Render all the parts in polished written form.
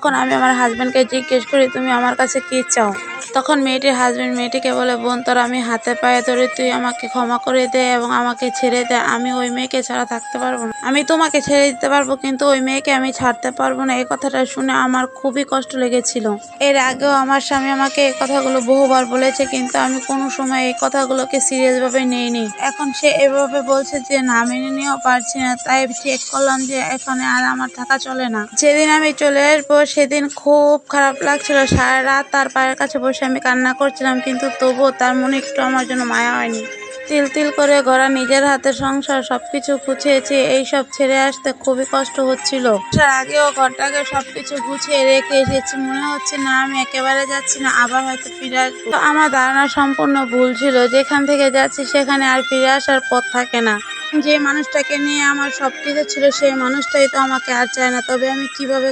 তখন আমি আমার হাজবেন্ডকে জিজ্ঞেস করি, তুমি আমার কাছে কি চাও? তখন মেয়েটির হাজবেন্ড মেয়েটিকে বলে, বোন তোর আমি হাতে পায়ে ধরে, তুই আমাকে ক্ষমা করে দে এবং আমাকে ছেড়ে দে। আমি ওই মেয়েকে ছাড়া থাকতে পারবো না। আমি তোমাকে ছেড়ে দিতে পারবো, কিন্তু ওই মেয়েকে আমি ছাড়তে পারবো না। এই কথাটা শুনে আমার খুবই কষ্ট লেগেছিল। এর আগেও আমার স্বামী আমাকে এই কথাগুলো বহুবার বলেছে, কিন্তু আমি কোনো সময় এই কথাগুলোকে সিরিয়াস ভাবে নেইনি। এখন সে এভাবে বলছে যে না, মেনে নিয়েও পারছি না। তাই ঠিক করলাম যে এখানে আর আমার থাকা চলে না। যেদিন আমি চলে আসবো সেদিন খুব খারাপ লাগছিল। সারা রাত তার পায়ের কাছে বসে আমি কান্না করছিলাম, কিন্তু তবুও তার মনে একটু আমার জন্য মায়া হয়নি। তিল তিল করে গড়া নিজের হাতের সংসার, সবকিছু গুছিয়েছি, এইসব ছেড়ে আসতে খুবই কষ্ট হচ্ছিল। আসার আগেও ঘরটাকে সবকিছু গুছিয়ে রেখে এসেছি। মনে হচ্ছে না, আমি একেবারে যাচ্ছি না, আবার হয়তো ফিরে আসবো। তো আমার ধারণা সম্পূর্ণ ভুল ছিল। যেখান থেকে যাচ্ছি সেখানে আর ফিরে আসার পথ থাকে না। যে মানুষটাকে নিয়ে আমার সবকিছু ছিল, সেই মানুষটাই তো আমাকে আর চায় না। তবে আমি কিভাবে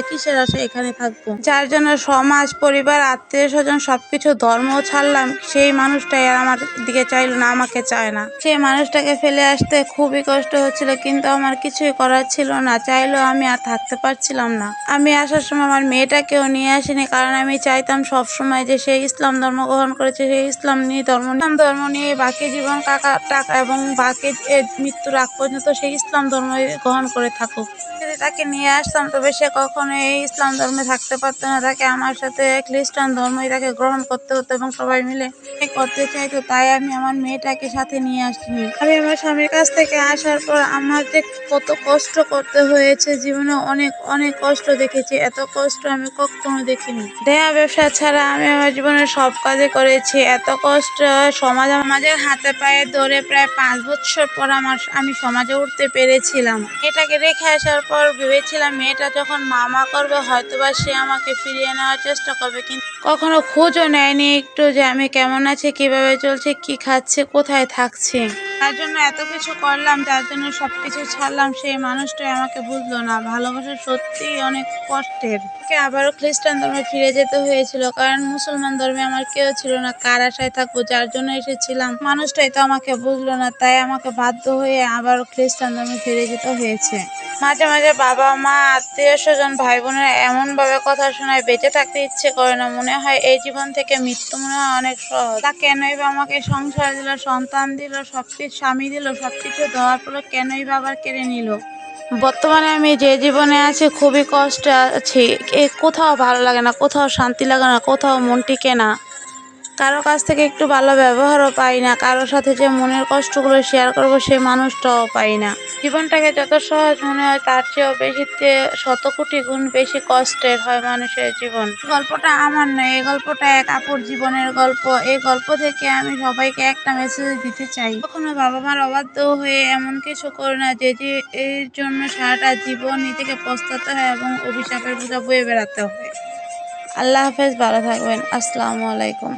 কিসের আশায় এখানে থাকবো? যার জন্য সমাজ, পরিবার, আত্মীয় স্বজন সবকিছু ধর্ম ছাড়লাম, সেই মানুষটাই আর আমার দিকে চাইলো না, আমাকে চায় না। সেই মানুষটাকে ফেলে আসতে খুবই কষ্ট হচ্ছিল, কিন্তু আমার কিছুই করার ছিল না। চাইলেও আমি আর থাকতে পারছিলাম না। আমি আসার সময় আমার মেয়েটাকেও নিয়ে আসিনি, কারণ আমি চাইতাম সবসময় যে সে ইসলাম ধর্ম গ্রহণ করেছে, সেই ইসলাম ধর্ম নিয়ে বাকি জীবন টাকা এবং বাকি মৃত্যুর আগ পর্যন্ত সেই ইসলাম ধর্ম গ্রহণ করে থাকুক। যদি তাকে নিয়ে আসতাম, তবে সে কখনো এই ইসলাম ধর্মে থাকতে পারতো না। তাকে আমার সাথে খ্রিস্টান ধর্মই তাকে গ্রহণ করতে হতো এবং সবাই মিলে করতে চাইতো। তাই আমি আমার মেয়েটাকে সাথে নিয়ে আসিনি। আমি আমার স্বামীর কাছ থেকে আসার পর আমার যে কত কষ্ট করতে হয়েছে, জীবনে অনেক অনেক কষ্ট দেখেছি। এত কষ্ট আমি কখনো দেখিনি। দেয়া ব্যবসা ছাড়া আমি আমার জীবনে সব কাজে করেছি। এত কষ্ট সমাজের হাতে পায়ে ধরে প্রায় 5 বছর পর আমি সমাজে উঠতে পেরেছিলাম। এটাকে রেখে আসার পর ভেবেছিলাম মেয়েটা যখন মা করবে, হয়তোবা সে আমাকে ফিরিয়ে নেওয়ার চেষ্টা করবে, কিন্তু কখনো খোঁজও নেয়নি একটু যে আমি কেমন আছি, কিভাবে চলছি, কি খাচ্ছি, কোথায় থাকছি। তার জন্য এত কিছু করলাম, তার জন্য সবকিছু ছাড়লাম, সেই মানুষটাই আমাকে বুঝলো না। ভালোবাসা সত্যিই অনেক কষ্টের। ওকে আবারও খ্রিস্টান ধর্মে ফিরে যেতে হয়েছিল, কারণ মুসলমান ধর্মে আমার কেউ ছিল না। কার আশায় থাকবো? যার জন্য এসেছিলাম মানুষটাই তো আমাকে বুঝলো না। তাই আমাকে বাধ্য হয়ে আবারও খ্রিস্টান ধর্মে ফিরে যেতে হয়েছে। মাঝে মাঝে বাবা মা, আত্মীয় স্বজন, ভাই বোনেরা এমন ভাবে কথা শোনায়, বেঁচে থাকতে ইচ্ছে করে না। মনে হয় এই জীবন থেকে মৃত্যু মনে হয় অনেক সহজ। তা কেনই বা আমাকে সংসার দিল, সন্তান দিল, সবকিছু স্বামী দিল, সবকিছু দেওয়ার পর কেনই বা আবার কেড়ে নিল? বর্তমানে আমি যে জীবনে আছি খুবই কষ্টে আছি। কোথাও ভালো লাগে না, কোথাও শান্তি লাগে না, কোথাও মন টিকে না। কারো কাছ থেকে একটু ভালো ব্যবহারও পাই না। কারোর সাথে যে মনের কষ্টগুলো শেয়ার করবো, সেই মানুষটাও পাই না। জীবনটাকে যত সহজ মনে হয়, তার চেয়েও শত কোটি গুণ বেশি কষ্টের হয় মানুষের জীবন। গল্পটা আমার নয়, এই গল্পটা এক আপুর জীবনের গল্প। এই গল্প থেকে আমি সবাইকে একটা মেসেজ দিতে চাই, কখনো বাবা মার অবাধ্য হয়ে এমন কিছু করো না যে এর জন্য সারাটা জীবন নিজেকে পস্তাতে হয় এবং অভিশাপের বোঝা বয়ে বেড়াতে হয়। আল্লাহ হাফেজ, ভালো থাকবেন। আসসালামু আলাইকুম।